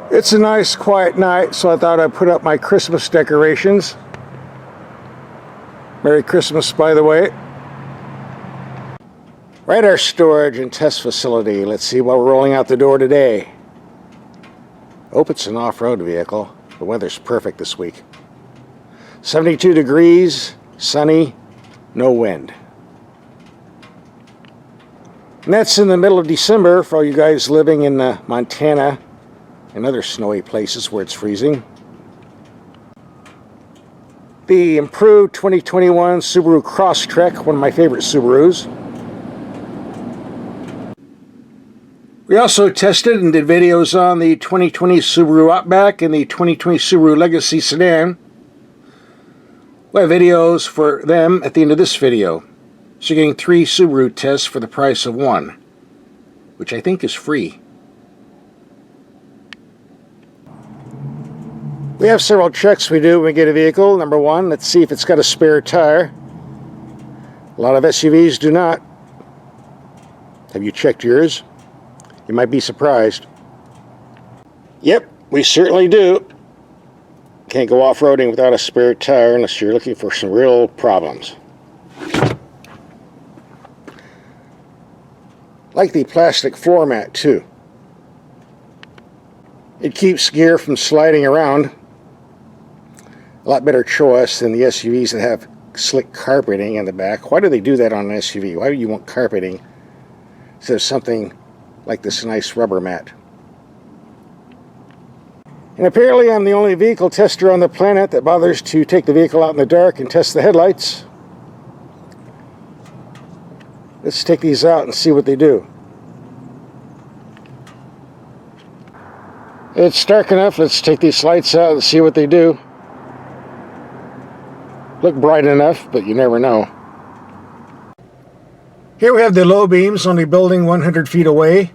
It's a nice quiet night, so I thought I'd put up my Christmas decorations. Merry Christmas, by the way. Right, our storage and test facility. Let's see what we're rolling out the door today. Hope it's an off-road vehicle. The weather's perfect this week. 72 degrees, sunny, no wind. And that's in the middle of December for all you guys living in Montana and other snowy places where it's freezing. The improved 2021 Subaru Crosstrek, one of my favorite Subarus. We also tested and did videos on the 2020 Subaru Outback and the 2020 Subaru Legacy Sedan. We'll have videos for them at the end of this video. So you're getting 3 Subaru tests for the price of 1, which I think is free. We have several checks we do when we get a vehicle. Number 1, let's see if it's got a spare tire. A lot of SUVs do not. Have you checked yours? You might be surprised. Yep, we certainly do. Can't go off-roading without a spare tire unless you're looking for some real problems. Like the plastic floor mat too. It keeps gear from sliding around. A lot better choice than the SUVs that have slick carpeting in the back. Why do they do that on an SUV? Why do you want carpeting instead of something like this nice rubber mat? And apparently I'm the only vehicle tester on the planet that bothers to take the vehicle out in the dark and test the headlights. Let's take these out and see what they do. It's dark enough. Let's take these lights out and see what they do. Look bright enough, but you never know. Here we have the low beams on the building 100 feet away.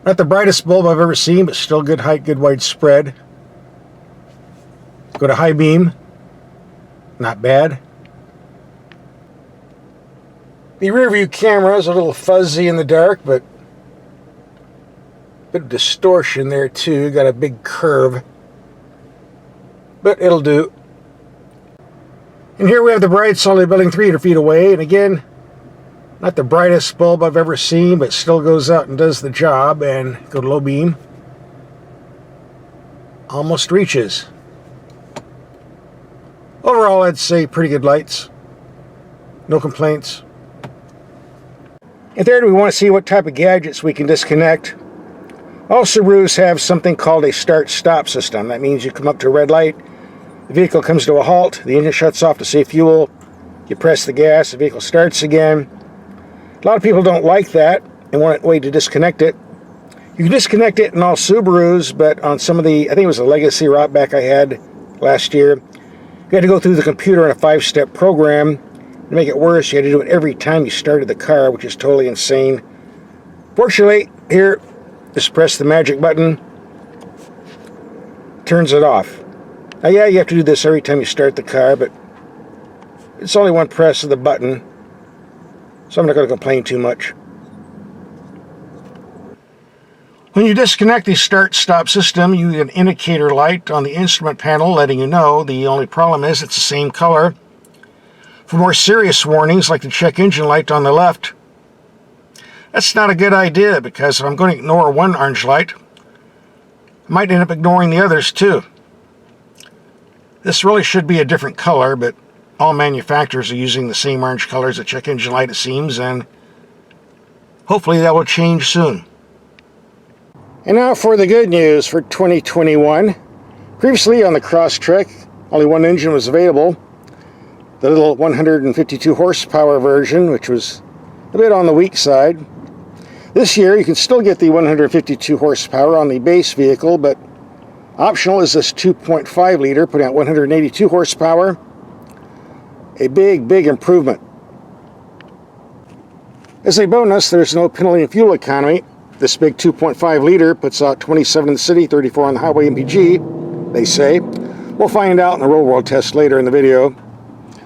Not the brightest bulb I've ever seen, but still good height, good widespread. Go to high beam. Not bad. The rear view camera is a little fuzzy in the dark, but a bit of distortion there too. Got a big curve, but it'll do. And here we have the brights on the building 300 feet away, and again, not the brightest bulb I've ever seen, but still goes out and does the job. And go to low beam. Almost reaches. Overall, I'd say pretty good lights. No complaints. And third, we want to see what type of gadgets we can disconnect. All Subarus have something called a start-stop system. That means you come up to a red light, the vehicle comes to a halt, the engine shuts off to save fuel, you press the gas, the vehicle starts again. A lot of people don't like that and want a way to disconnect it. You can disconnect it in all Subarus, but on some of the, I think it was a Legacy or Outback I had last year, you had to go through the computer in a 5-step program. To make it worse, you had to do it every time you started the car, which is totally insane. Fortunately, here, just press the magic button, turns it off. Now, yeah, you have to do this every time you start the car, but it's only one press of the button, so I'm not going to complain too much. When you disconnect the start-stop system, you get an indicator light on the instrument panel letting you know. The only problem is it's the same color. For more serious warnings, like the check engine light on the left, that's not a good idea, because if I'm going to ignore one orange light, I might end up ignoring the others too. This really should be a different color, but all manufacturers are using the same orange color as the check engine light, it seems, and hopefully that will change soon. And now for the good news for 2021. Previously on the Crosstrek, only one engine was available. The little 152 horsepower version, which was a bit on the weak side. This year you can still get the 152 horsepower on the base vehicle, but optional is this 2.5 liter, putting out 182 horsepower. A big improvement. As a bonus, there's no penalty in fuel economy. This big 2.5 liter puts out 27 in the city, 34 on the highway MPG, they say. We'll find out in the real world test later in the video.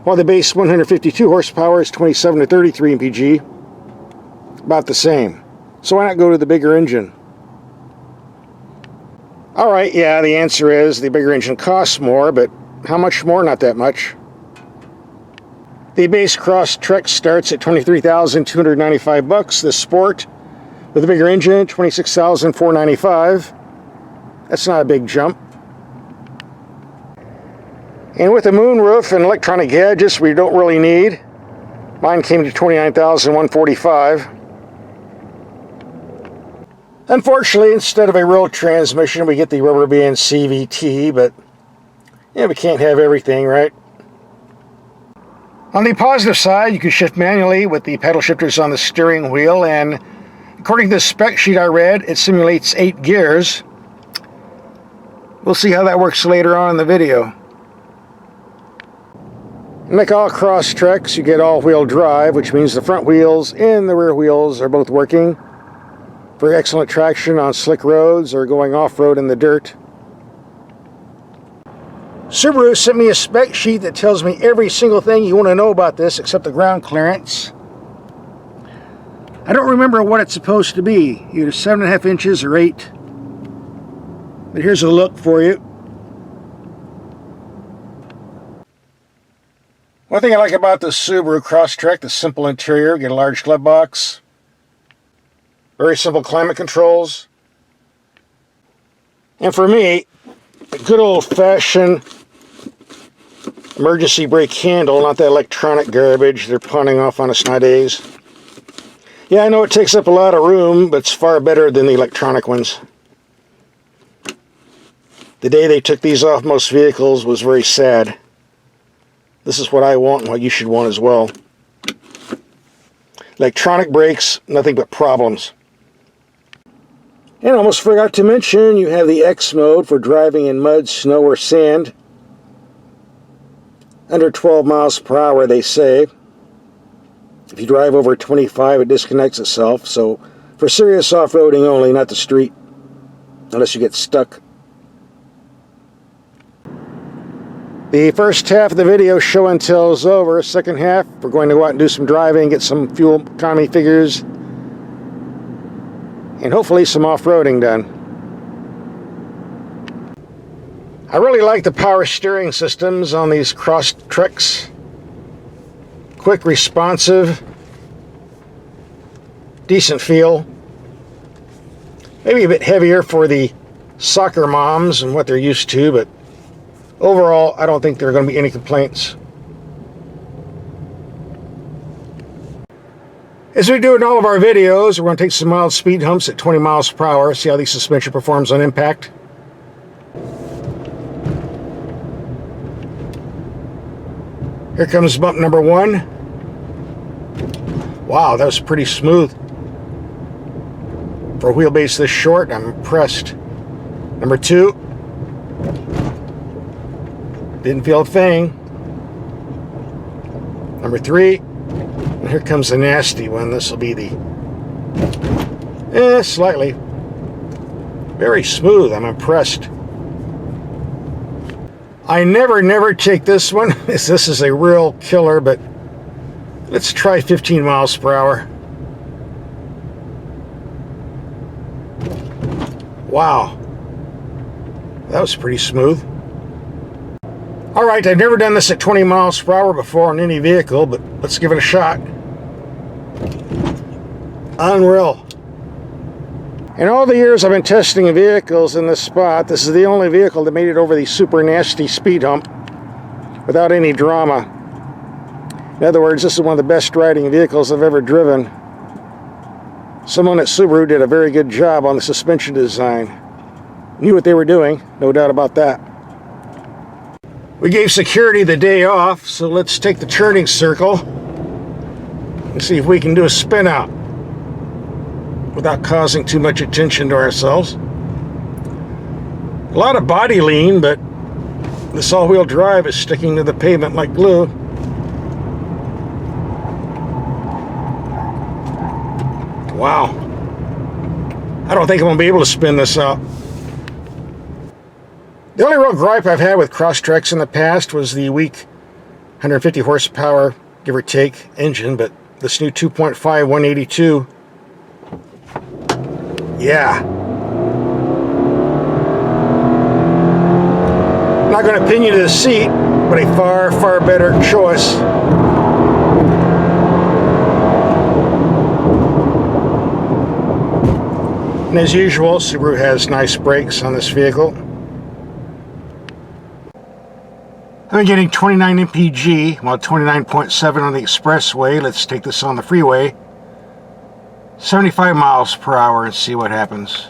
While the base 152 horsepower is 27 to 33 mpg, about the same. So why not go to the bigger engine? Alright, yeah, the answer is the bigger engine costs more, but how much more? Not that much. The base Crosstrek starts at $23,295. The Sport, with a bigger engine, $26,495. That's not a big jump. And with a moonroof and electronic gadgets we don't really need, mine came to $29,145. Unfortunately, instead of a road transmission, we get the rubber band CVT, but yeah, we can't have everything, right? On the positive side, you can shift manually with the pedal shifters on the steering wheel, and according to the spec sheet I read, it simulates 8 gears. We'll see how that works later on in the video. And like all Crosstreks, you get all-wheel drive, which means the front wheels and the rear wheels are both working for excellent traction on slick roads or going off-road in the dirt. Subaru sent me a spec sheet that tells me every single thing you want to know about this except the ground clearance. I don't remember what it's supposed to be, either 7.5 inches or 8. But here's a look for you. One thing I like about the Subaru Crosstrek, the simple interior, get a large glove box. Very simple climate controls. And for me, a good old-fashioned emergency brake handle, not that electronic garbage they're pawning off on us nowadays. Yeah, I know it takes up a lot of room, but it's far better than the electronic ones. The day they took these off most vehicles was very sad. This is what I want and what you should want as well. Electronic brakes, nothing but problems. And I almost forgot to mention, you have the X mode for driving in mud, snow, or sand. Under 12 miles per hour, they say. If you drive over 25, it disconnects itself. So, for serious off-roading only, not the street. Unless you get stuck. The first half of the video, show and tell, is over. Second half, we're going to go out and do some driving, get some fuel economy figures, and hopefully some off-roading done. I really like the power steering systems on these Crosstreks. Quick, responsive, decent feel. Maybe a bit heavier for the soccer moms and what they're used to, but overall, I don't think there are going to be any complaints. As we do in all of our videos, we're going to take some mild speed humps at 20 miles per hour, see how the suspension performs on impact. Here comes bump number 1. Wow, that was pretty smooth. For a wheelbase this short, I'm impressed. Number 2. Didn't feel a thing. Number 3. And here comes the nasty one. This will be the... slightly. Very smooth. I'm impressed. I never take this one. This is a real killer, but let's try 15 miles per hour. Wow. That was pretty smooth. Alright, I've never done this at 20 miles per hour before on any vehicle, but let's give it a shot. Unreal. In all the years I've been testing vehicles in this spot, this is the only vehicle that made it over the super nasty speed hump without any drama. In other words, this is one of the best riding vehicles I've ever driven. Someone at Subaru did a very good job on the suspension design. Knew what they were doing, no doubt about that. We gave security the day off, so let's take the turning circle and see if we can do a spin out without causing too much attention to ourselves. A lot of body lean, but this all-wheel drive is sticking to the pavement like glue. Wow. I don't think I'm going to be able to spin this out. The only real gripe I've had with Crosstreks in the past was the weak 150 horsepower, give or take, engine, but this new 2.5 182, yeah. Not going to pin you to the seat, but a far, far better choice. And as usual, Subaru has nice brakes on this vehicle. I'm getting 29 mpg, while 29.7 on the expressway. Let's take this on the freeway. 75 miles per hour and see what happens.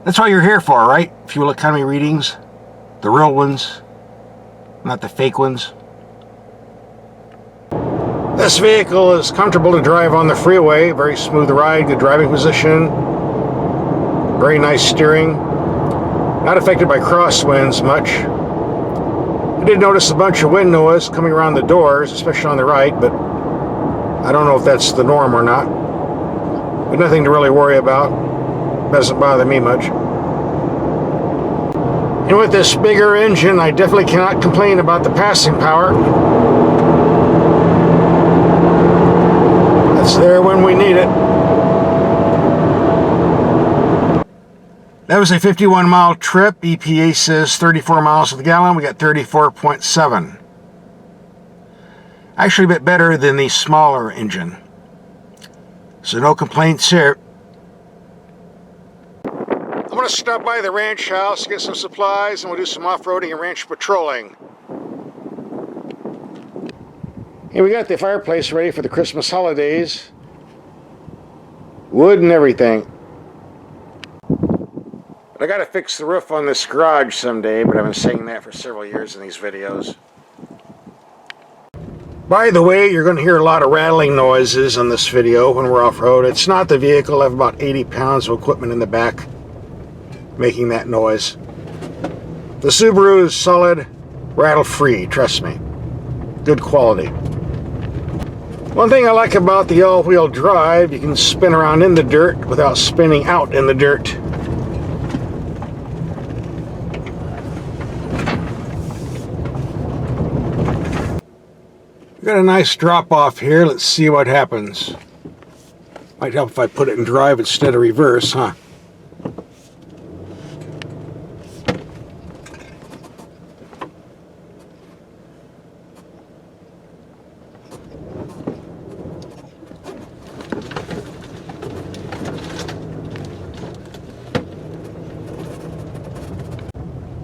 That's what you're here for, right? Fuel economy readings. The real ones, not the fake ones. This vehicle is comfortable to drive on the freeway. Very smooth ride, good driving position. Very nice steering. Not affected by crosswinds much. I did notice a bunch of wind noise coming around the doors, especially on the right, but I don't know if that's the norm or not. But nothing to really worry about. Doesn't bother me much. And with this bigger engine, I definitely cannot complain about the passing power. That's there when we need it. That was a 51-mile trip. EPA says 34 miles to the gallon. We got 34.7. Actually a bit better than the smaller engine. So no complaints here. I'm going to stop by the ranch house, get some supplies, and we'll do some off-roading and ranch patrolling. Here we got the fireplace ready for the Christmas holidays. Wood and everything. I got to fix the roof on this garage someday, but I've been saying that for several years in these videos. By the way, you're going to hear a lot of rattling noises on this video when we're off-road. It's not the vehicle. I have about 80 pounds of equipment in the back making that noise. The Subaru is solid, rattle-free, trust me. Good quality. One thing I like about the all-wheel drive, you can spin around in the dirt without spinning out in the dirt. Got a nice drop off here. Let's see what happens. Might help if I put it in drive instead of reverse, huh?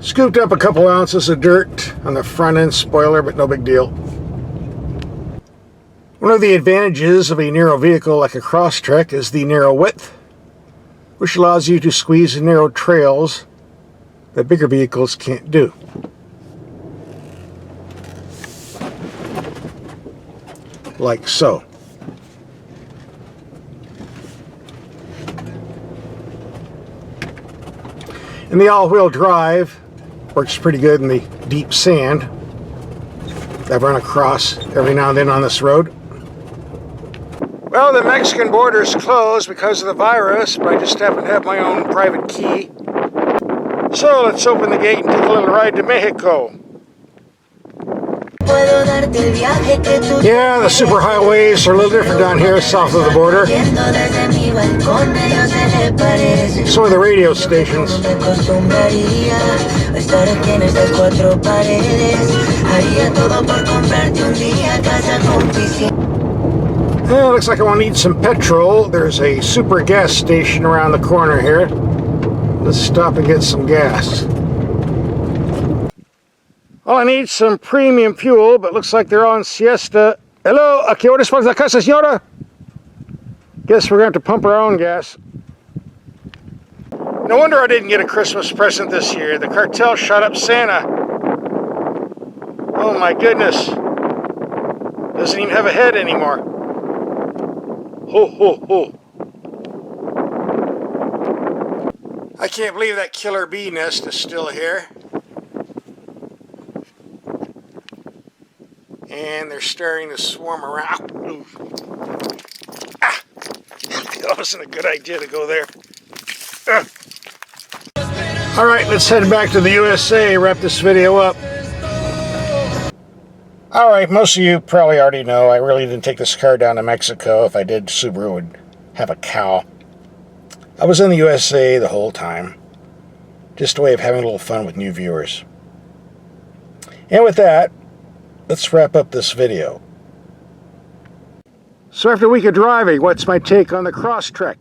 Scooped up a couple ounces of dirt on the front end spoiler, but no big deal. One of the advantages of a narrow vehicle like a Crosstrek is the narrow width, which allows you to squeeze narrow trails that bigger vehicles can't do. Like so. And the all-wheel drive works pretty good in the deep sand that I've run across every now and then on this road. Well, the Mexican border is closed because of the virus, but I just happen to have my own private key. So let's open the gate and take a little ride to Mexico. Yeah, the superhighways are a little different down here south of the border. So are the radio stations. Well, looks like I want to need some petrol. There's a super gas station around the corner here. Let's stop and get some gas. Well, I need some premium fuel, but looks like they're on siesta. Hello, ¿a qué horas para la casa, señora? Guess we're going to have to pump our own gas. No wonder I didn't get a Christmas present this year. The cartel shot up Santa. Oh my goodness. Doesn't even have a head anymore. Ho, ho, ho. I can't believe that killer bee nest is still here. And they're starting to swarm around. Ah! That wasn't a good idea to go there. Alright, let's head back to the USA, wrap this video up. Alright, most of you probably already know I really didn't take this car down to Mexico. If I did, Subaru would have a cow. I was in the USA the whole time. Just a way of having a little fun with new viewers. And with that, let's wrap up this video. So after a week of driving, what's my take on the Crosstrek?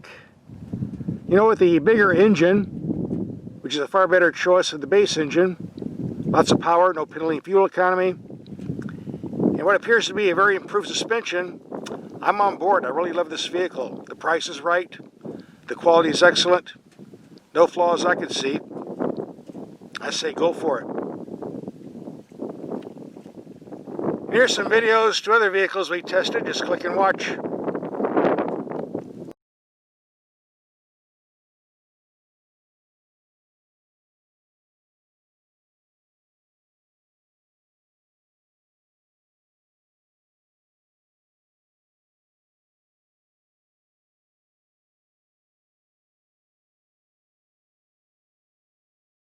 You know, with the bigger engine, which is a far better choice of the base engine, lots of power, no piddling fuel economy, and what appears to be a very improved suspension, I'm on board. I really love this vehicle. The price is right, the quality is excellent, no flaws I can see. I say go for it. Here's some videos to other vehicles we tested. Just click and watch.